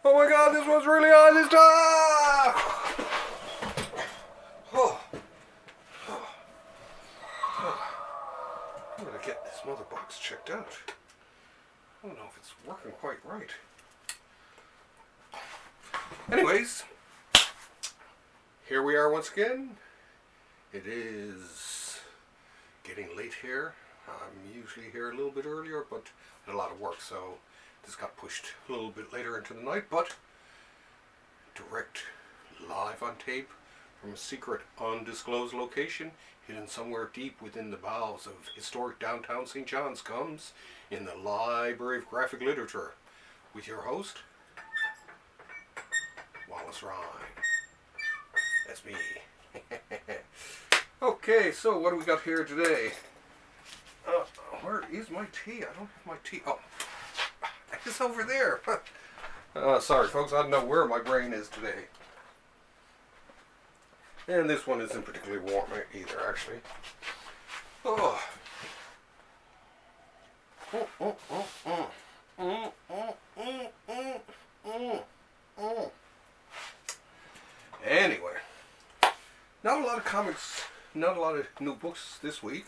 Oh my god, this one's really hard this time! Oh. I'm gonna get this mother box checked out. I don't know if it's working quite right. Anyways, here we are once again. It is getting late here. I'm usually here a little bit earlier, but I had a lot of work, so this got pushed a little bit later into the night, but direct live on tape from a secret undisclosed location hidden somewhere deep within the bowels of historic downtown St. John's comes in the Library of Graphic Literature with your host, Wallace Rhyme. That's me. Okay, so what do we got here today? Where is my tea? I don't have my tea. Oh, it's over there. Sorry, folks. I don't know where my brain is today. And this one isn't particularly warm either, actually. Oh. Anyway, not a lot of comics, not a lot of new books this week.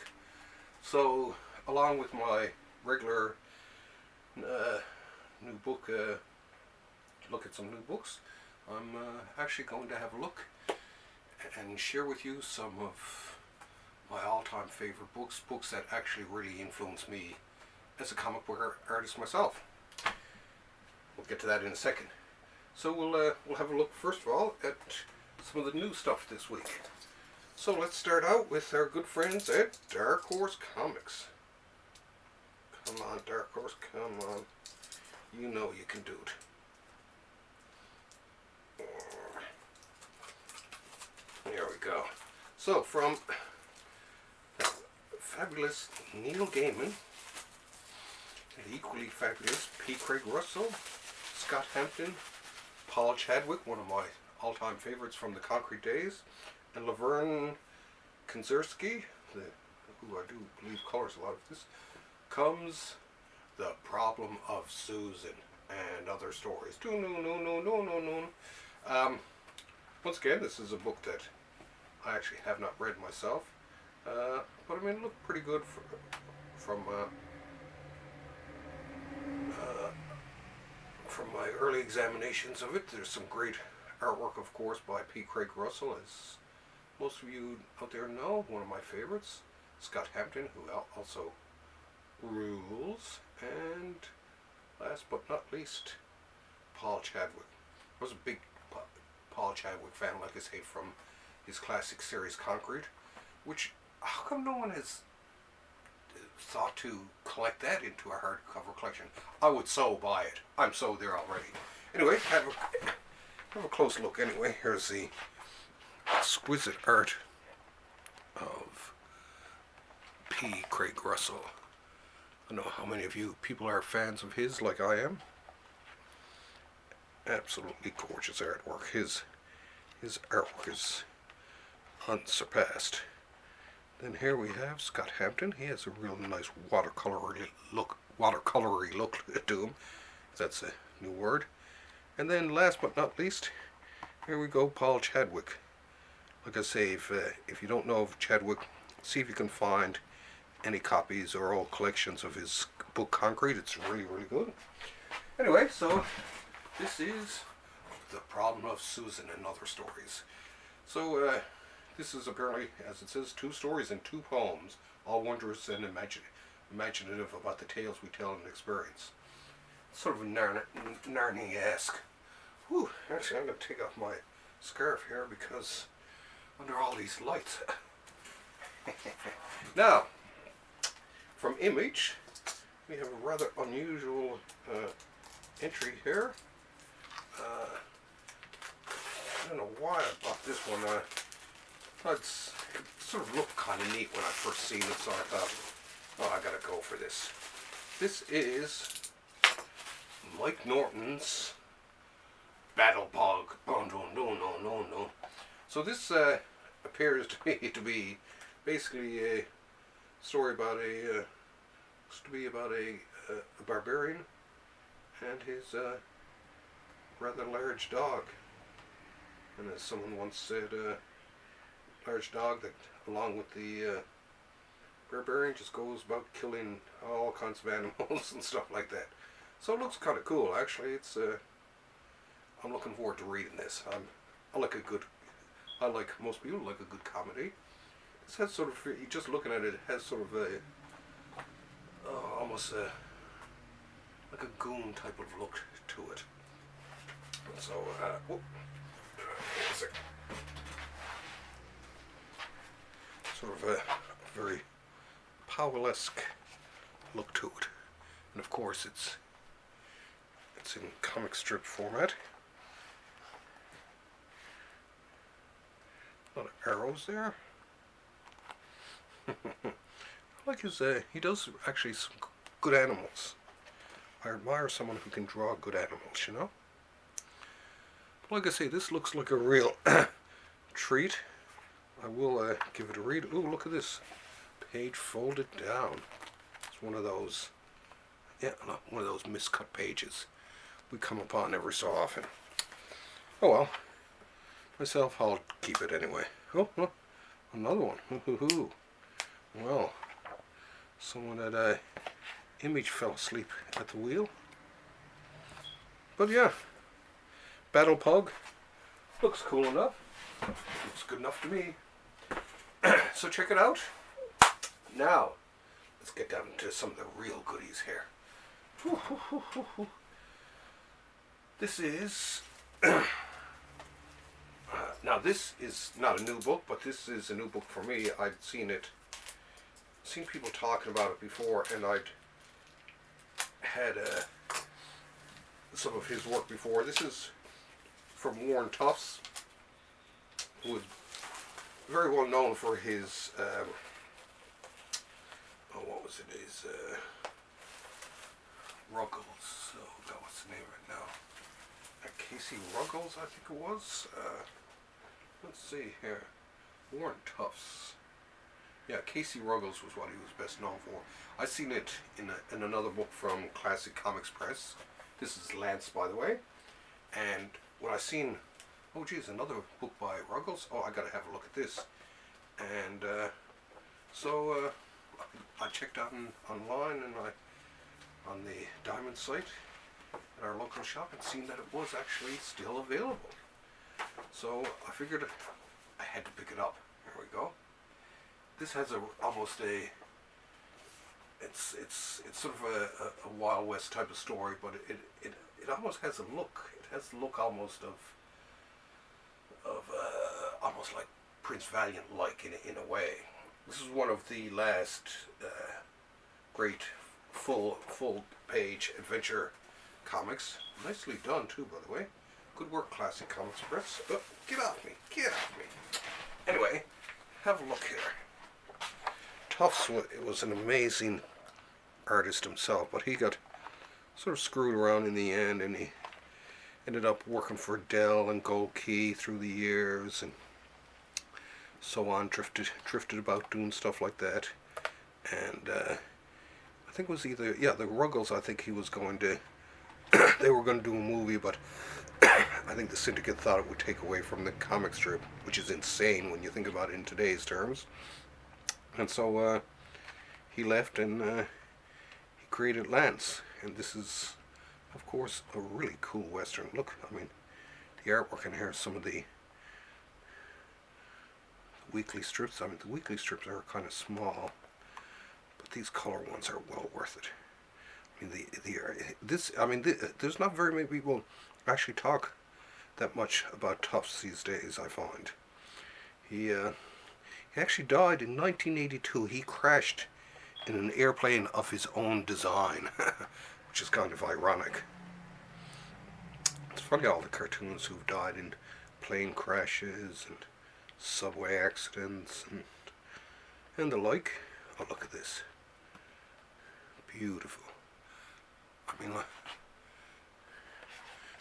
So, along with my regular new book, look at some new books, I'm actually going to have a look and share with you some of my all-time favorite books that actually really influenced me as a comic book artist myself. We'll get to that in a second. So we'll have a look first of all at some of the new stuff this week. So let's start out with our good friends at Dark Horse Comics. Come on, Dark Horse, come on. You know you can do it. There we go. So from fabulous Neil Gaiman, and equally fabulous P. Craig Russell, Scott Hampton, Paul Chadwick, one of my all-time favorites from the Concrete Days, and Lovern Kindzierski, who I do believe colors a lot of this, comes The Problem of Susan and Other Stories. Once again, this is a book that I actually have not read myself, but I mean, it looked pretty good from my early examinations of it. There's some great artwork, of course, by P. Craig Russell, as most of you out there know, one of my favorites. Scott Hampton, who also rules, and last but not least, Paul Chadwick. I was a big Paul Chadwick fan, like I say, from his classic series Concrete, which, how come no one has thought to collect that into a hardcover collection? I would so buy it. I'm so there already. Anyway, have a close look. Anyway, here's the exquisite art of P. Craig Russell. I don't know how many of you people are fans of his, like I am. Absolutely gorgeous artwork. His artwork is unsurpassed. Then here we have Scott Hampton. He has a real nice watercolory look to him, if that's a new word. And then last but not least, here we go, Paul Chadwick. Like I say, if you don't know of Chadwick, see if you can find any copies or old collections of his book Concrete. It's really, really good. Anyway, so this is The Problem of Susan and Other Stories. So this is apparently, as it says, 2 stories and 2 poems, all wondrous and imaginative about the tales we tell and experience. Sort of Narnia-esque. Whew, actually I'm going to take off my scarf here because under all these lights. Now, from Image, we have a rather unusual entry here. I don't know why I bought this one. It sort of looked kind of neat when I first seen it, so I thought, oh, I gotta go for this. This is Mike Norton's Battlepug. Oh, no. So this appears to me to be basically a story about a barbarian and his rather large dog. And as someone once said, large dog that, along with the barbarian, just goes about killing all kinds of animals and stuff like that. So it looks kind of cool, actually. It's I'm looking forward to reading this. I like most people like a good comedy. This has sort of, just looking at it, it has sort of a almost like a goon type of look to it. So, whoop, wait a second. Sort of a very Powell-esque look to it, and of course it's in comic strip format. A lot of arrows there. I like his, he does actually some good animals. I admire someone who can draw good animals, you know. But like I say, this looks like a real treat. I will give it a read. Ooh, look at this. Page folded down. It's one of those, one of those miscut pages we come upon every so often. Oh well. Myself, I'll keep it anyway. Oh, another one. Well, someone at Image fell asleep at the wheel. But yeah, Battlepug looks cool enough. Looks good enough to me. So check it out. Now, let's get down to some of the real goodies here. This is... now this is not a new book, but this is a new book for me. I'd seen people talking about it before, and I'd had some of his work before. This is from Warren Tufts, who is very well known for his what was it? His Ruggles. Oh God, what's the name of it now? Casey Ruggles, I think it was. Let's see here. Warren Tufts. Yeah, Casey Ruggles was what he was best known for. I seen it in another book from Classic Comics Press. This is Lance, by the way. And when I seen, oh geez, another book by Ruggles. Oh, I gotta have a look at this. And so I checked out online and on the Diamond site at our local shop and seen that it was actually still available. So I figured I had to pick it up. Here we go. This has it's sort of a Wild West type of story, but it almost has a look. It has the look almost of almost like Prince Valiant like in a way. This is one of the last great full page adventure comics. Nicely done too, by the way. Good work, Classic Comics Press. Oh, get off me. Get off me. Anyway, have a look here. Tufts was an amazing artist himself, but he got sort of screwed around in the end, and he ended up working for Dell and Gold Key through the years, and so on. Drifted about doing stuff like that, and I think it was either the Ruggles. I think he was going to they were going to do a movie, but I think the syndicate thought it would take away from the comic strip, which is insane when you think about it in today's terms. And so he left, and he created Lance. And this is, of course, a really cool Western. Look, I mean, the artwork in here, some of the weekly strips. I mean, the weekly strips are kind of small, but these color ones are well worth it. I mean, there's not very many people actually talk that much about Tufts these days, I find. He actually died in 1982. He crashed in an airplane of his own design, which is kind of ironic. It's funny, all the cartoons who've died in plane crashes and subway accidents and the like. Oh, look at this. Beautiful. I mean,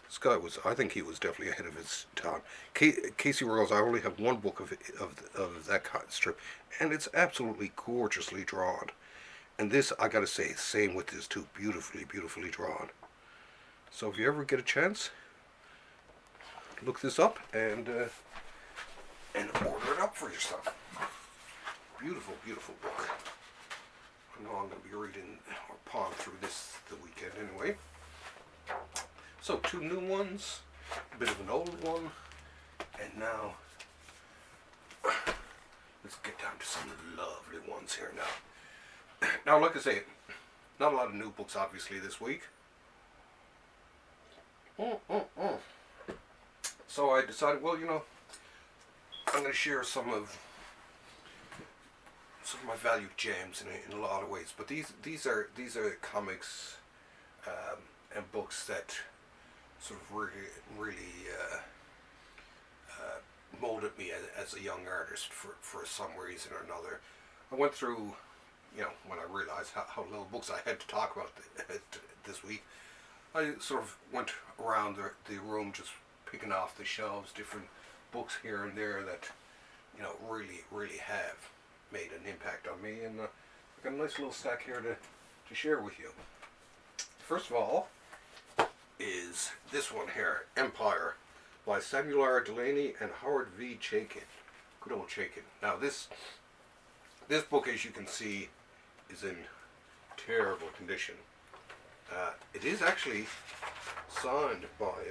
this guy was, I think he was definitely ahead of his time. Casey Ruggles, I only have one book of that kind of strip, and it's absolutely gorgeously drawn. And this, I gotta say, same with this too, beautifully drawn. So if you ever get a chance, look this up and order it up for yourself. Beautiful, beautiful book. I know I'm going to be reading or pawing through this the weekend anyway. So 2 new ones, a bit of an old one, and now let's get down to some lovely ones here now. Now, like I say, not a lot of new books obviously this week. So I decided, well, I'm going to share some of my valued gems in a lot of ways. But these are comics and books that sort of really molded me as a young artist for some reason or another. I went through, when I realized how little books I had to talk about this week, I sort of went around the room just picking off the shelves different books here and there that, really have made an impact on me. And I've got a nice little stack here to share with you. First of all is this one here, Empire, by Samuel R. Delany and Howard V. Chaykin. Good old Chaykin. Now this book, as you can see, is in terrible condition. It is actually signed by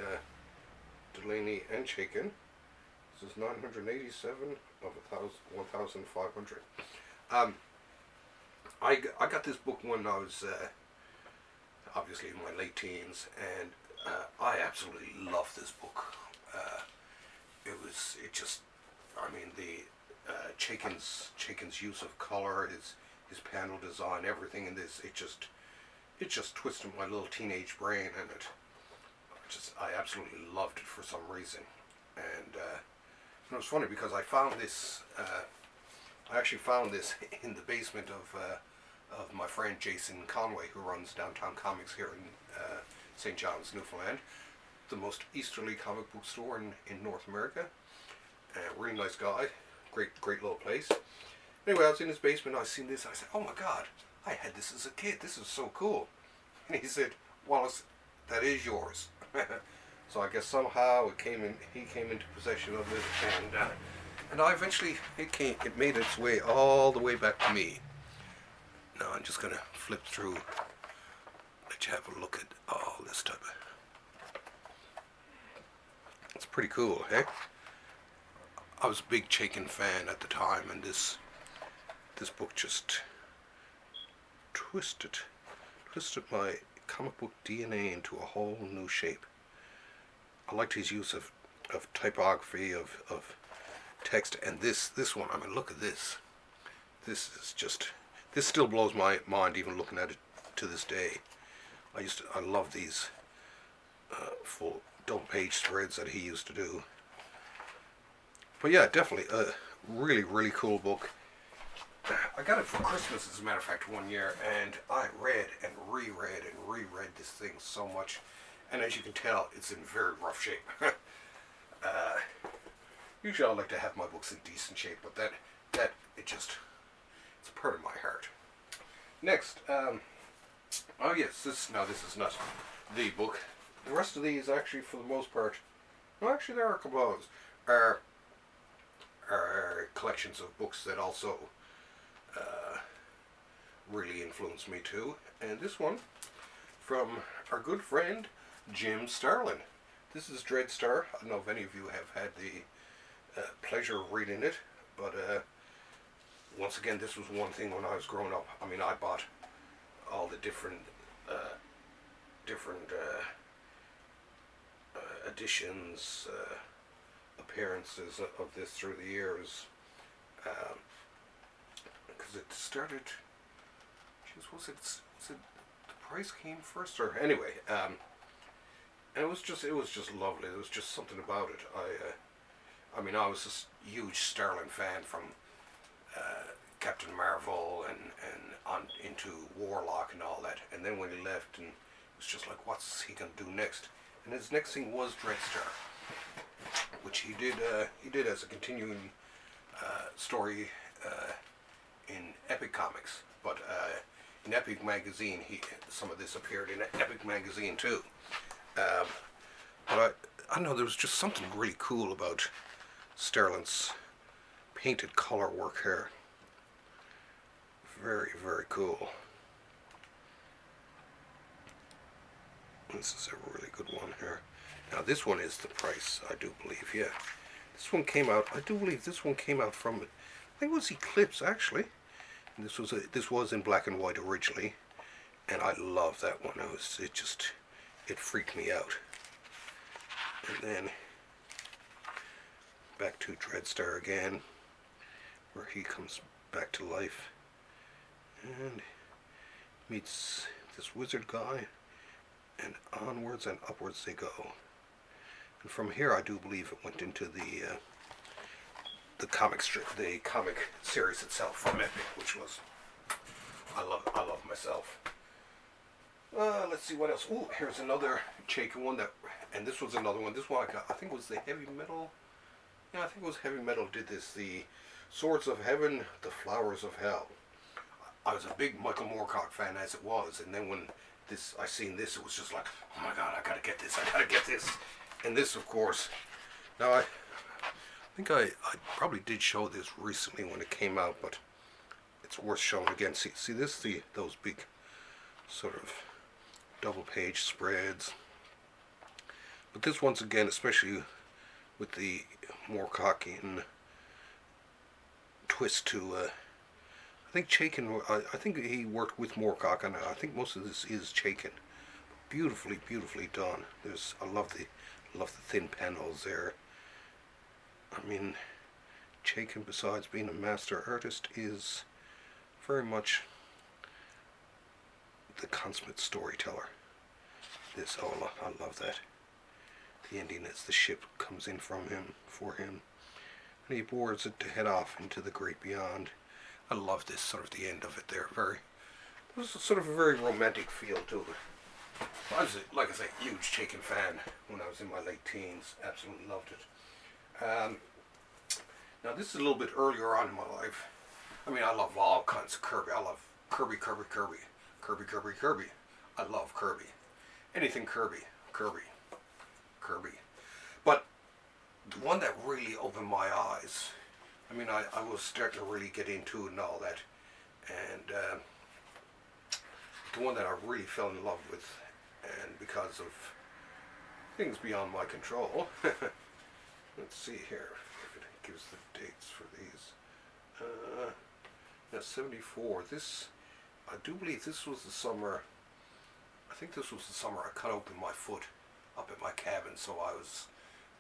Delany and Chaykin. This is 987 of 1,500. I got this book when I was obviously in my late teens, and I absolutely love this book. Chaykin's use of color, his panel design, everything in this, it just twisted my little teenage brain, and I absolutely loved it for some reason. And it was funny because I actually found this in the basement of my friend Jason Conway, who runs Downtown Comics here in St. John's, Newfoundland, the most easterly comic book store in North America. Really nice guy, great little place. Anyway, I was in his basement, I seen this, I said, oh my God, I had this as a kid, this is so cool. And he said, Wallace, that is yours. So I guess somehow he came into possession of it, and I eventually, it made its way all the way back to me. Now I'm just going to flip through, let you have a look at all this type of, it's pretty cool, hey? I was a big Chaykin fan at the time, and this book just twisted my comic book DNA into a whole new shape. I liked his use of typography, of text, and this one, I mean, look at this. This still blows my mind even looking at it to this day. I love these full double page spreads that he used to do. But yeah, definitely a really, really cool book. I got it for Christmas, as a matter of fact, one year, and I read and reread this thing so much. And as you can tell, it's in very rough shape. Usually I like to have my books in decent shape, but it's a part of my heart. Next, oh yes, this is not the book. The rest of these, actually, for the most part, no, actually there are a couple of others, are collections of books that also really influenced me too. And this one, from our good friend Jim Starlin. This is Dreadstar. I don't know if any of you have had the pleasure of reading it, but once again, this was one thing when I was growing up. I mean, I bought all the different editions, appearances of this through the years, because it started. Was it the price came first, or anyway? And it was just lovely. There was just something about it. I mean, I was a huge Starlin fan from Captain Marvel and on into Warlock and all that. And then when he left, and it was just like, what's he gonna do next? And his next thing was Dreadstar, which he did as a continuing story in Epic Comics, but in Epic Magazine, some of this appeared in Epic Magazine too. But I don't know, there was just something really cool about Sterling's painted color work here. Very, very cool. This is a really good one here. Now this one is the price, I do believe, yeah. This one came out, I do believe this one came out from, I think it was Eclipse actually. And this was in black and white originally. And I love that one. It freaked me out. And then back to Dreadstar again, where he comes back to life and meets this wizard guy, and onwards and upwards they go. And from here, I do believe it went into the comic strip, the comic series itself from Epic, which was I love myself. Let's see what else. Ooh, here's another Chaykin one and this was another one. This one I got, I think it was the Heavy Metal. Yeah, I think it was Heavy Metal did this. The Swords of Heaven, the Flowers of Hell. I was a big Michael Moorcock fan as it was, and then when I seen this, it was just like, oh my god, I gotta get this. And this, of course, now I think I probably did show this recently when it came out, but it's worth showing again. See this, those big sort of double page spreads. But this, once again, especially with the Moorcockian twist to, I think Chaykin, I think he worked with Moorcock, and I think most of this is Chaykin. Beautifully, beautifully done. I love the thin panels there. I mean, Chaykin, besides being a master artist, is very much the consummate storyteller. I love that. The ending as the ship comes in for him, and he boards it to head off into the great beyond. I love this sort of the end of it there. There was sort of a very romantic feel to it. I was, like I say, huge Chaykin fan when I was in my late teens. Absolutely loved it. Now this is a little bit earlier on in my life. I mean, I love all kinds of Kirby. I love Kirby. I love Kirby. Anything Kirby. But the one that really opened my eyes, I mean, I was starting to really get into it and all that, and the one that I really fell in love with, and because of things beyond my control, let's see here if it gives the dates for these. Now 74, I do believe this was the summer, I think this was the summer I cut open my foot up at my cabin, so I was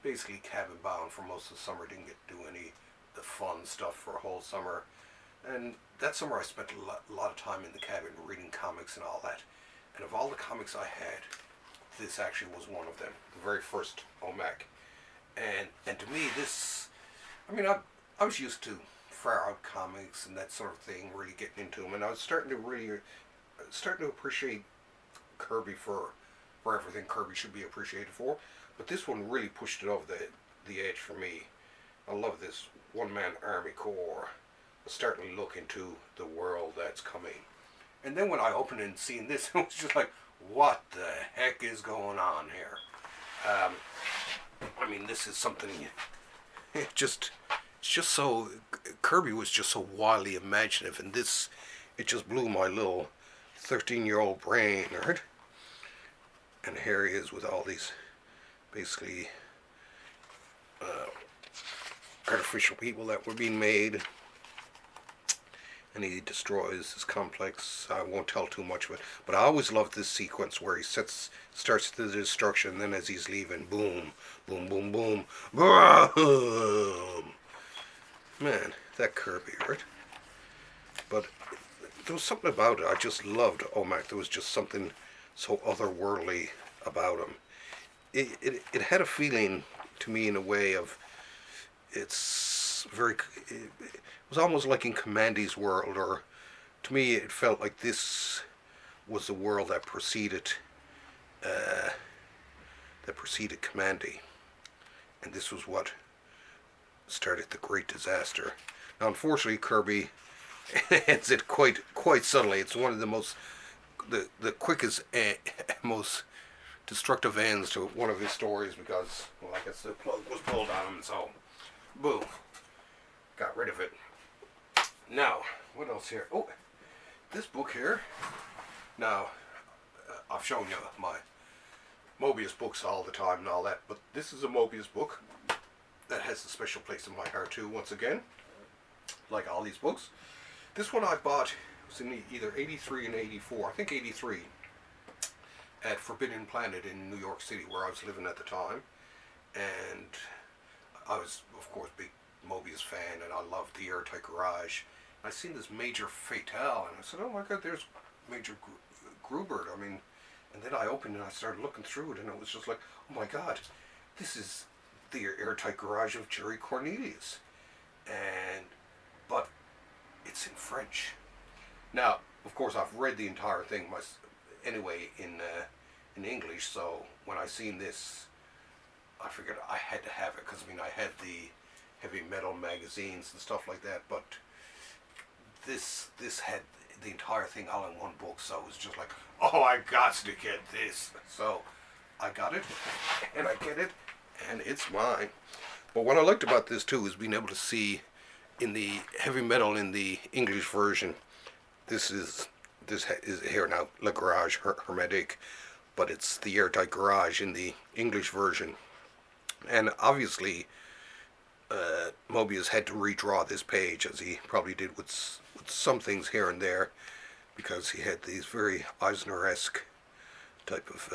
basically cabin bound for most of the summer, didn't get to do any the fun stuff for a whole summer. And that summer I spent a lot of time in the cabin reading comics and all that. And of all the comics I had, this actually was one of them, the very first OMAC. And to me this, I mean, I was used to far out comics and that sort of thing, really getting into them, and I was starting to appreciate Kirby for everything Kirby should be appreciated for. But this one really pushed it over the edge for me. I love this one-man army corps, starting to look into the world that's coming. And then when I opened it and seen this, it was just like, what the heck is going on here? I mean, this is something, it's just so, Kirby was just so wildly imaginative, and this, it just blew my little 13-year-old brain, right? And here he is with all these, basically, artificial people that were being made, and he destroys this complex. I won't tell too much of it, but I always loved this sequence where he starts the destruction, and then as he's leaving, boom, boom, boom, boom, boom. Man, that Kirby, right? But there was something about it. I just loved OMAC. There was just something so otherworldly about him. It had a feeling to me in a way of, it was almost like in Commandy's world, or to me it felt like this was the world that preceded Commandy, and this was what started the great disaster. Now unfortunately Kirby ends it quite subtly. It's one of the quickest, most destructive ends to one of his stories because, well, I guess the plug was pulled on him, so boom, got rid of it. Now, what else here? Oh, this book here. Now, I've shown you my Mobius books all the time and all that, but this is a Mobius book that has a special place in my heart too, once again, like all these books. This one I bought, it was in either 83 and 84, I think 83, at Forbidden Planet in New York City, where I was living at the time. And I was, of course, a big Mobius fan, and I loved the Airtight Garage. I seen this Major Fatale, and I said, oh my God, there's Major Grubert. I mean, and then I opened and I started looking through it, and it was just like, oh my God, this is the Airtight Garage of Jerry Cornelius. But it's in French. Now, of course, I've read the entire thing anyway in English, so when I seen this, I figured I had to have it, because I mean, I had the heavy metal magazines and stuff like that, but this had the entire thing all in one book, so it was just like, oh, I got to get this. So I got it, and I get it, and it's mine. But what I liked about this too is being able to see in the heavy metal in the English version, this is here now, La Garage Hermétique, but it's the Airtight Garage in the English version. And obviously, Mobius had to redraw this page, as he probably did with some things here and there, because he had these very Eisner-esque type of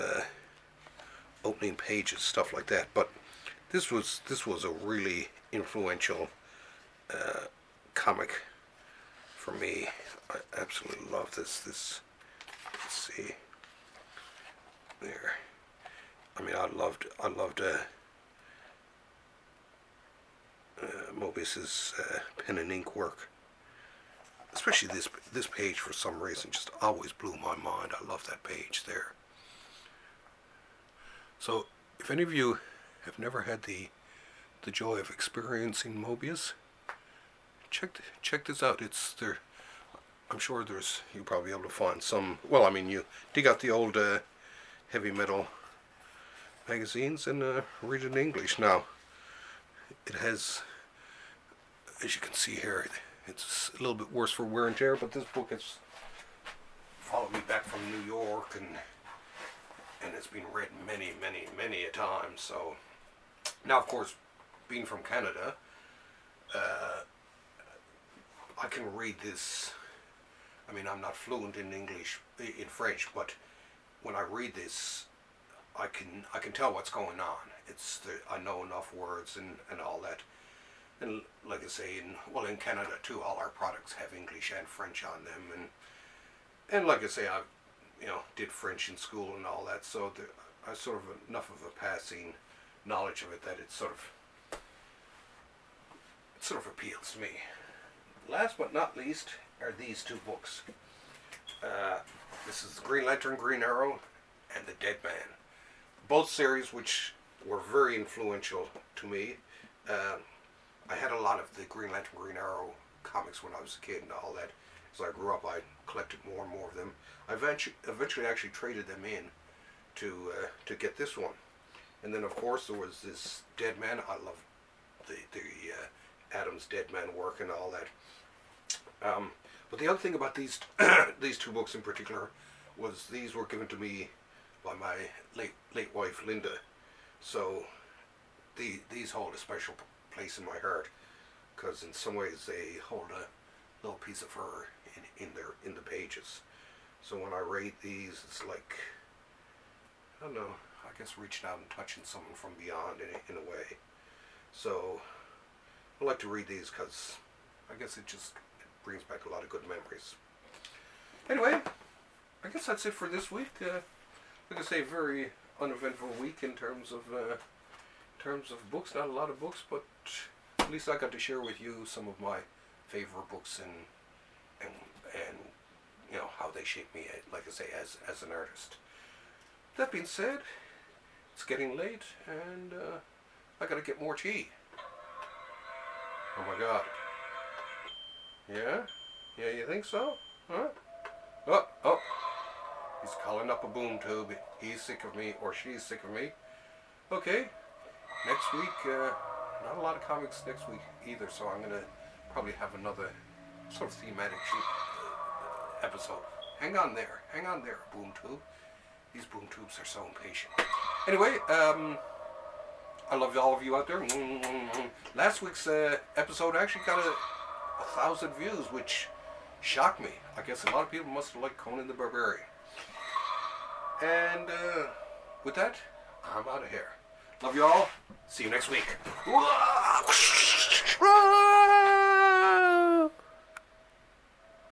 opening pages, stuff like that. But this was a really influential comic for me. I absolutely love this. Let's see there. I mean, I loved Mobius's pen and ink work, especially this page. For some reason, just always blew my mind. I love that page there. So, if any of you have never had the joy of experiencing Mobius, check this out. It's there. I'm sure you'll probably be able to find some. Well, I mean, you dig out the old heavy metal magazines and read it in English. Now, it has, as you can see here, it's a little bit worse for wear and tear, but this book has followed me back from New York, and it's been read many a time. So now, of course, being from Canada, I can read this. I mean, I'm not fluent in French, but when I read this, I can tell what's going on. I know enough words and all that. And like I say, in Canada too, all our products have English and French on them, and like I say, I did French in school and all that, so I sort of enough of a passing knowledge of it that it sort of appeals to me. Last but not least are these two books. This is Green Lantern, Green Arrow, and The Dead Man. Both series which were very influential to me. I had a lot of the Green Lantern, Green Arrow comics when I was a kid and all that. As I grew up, I collected more and more of them. I eventually actually traded them in to get this one. And then, of course, there was this Dead Man. I love the Adam's Dead Man work and all that. But the other thing about these two books in particular was these were given to me by my late wife Linda, so these hold a special place in my heart, because in some ways they hold a little piece of her in the pages. So when I read these, it's like, I don't know, I guess reaching out and touching someone from beyond in a way. So I like to read these because I guess it brings back a lot of good memories. Anyway, I guess that's it for this week. Like I say, very uneventful week in terms of books. Not a lot of books, but at least I got to share with you some of my favorite books and how they shaped me, like I say, as an artist. That being said, it's getting late, and I gotta get more tea. Oh my God. Yeah? Yeah, you think so? Huh? Oh. He's calling up a boom tube. He's sick of me, or she's sick of me. Okay, next week, not a lot of comics next week either, so I'm going to probably have another sort of thematic episode. Hang on there, boom tube. These boom tubes are so impatient. Anyway, I love all of you out there. Last week's episode actually got 1,000 views, which shocked me. I guess a lot of people must have liked Conan the Barbarian. And with that, I'm out of here. Love you all. See you next week.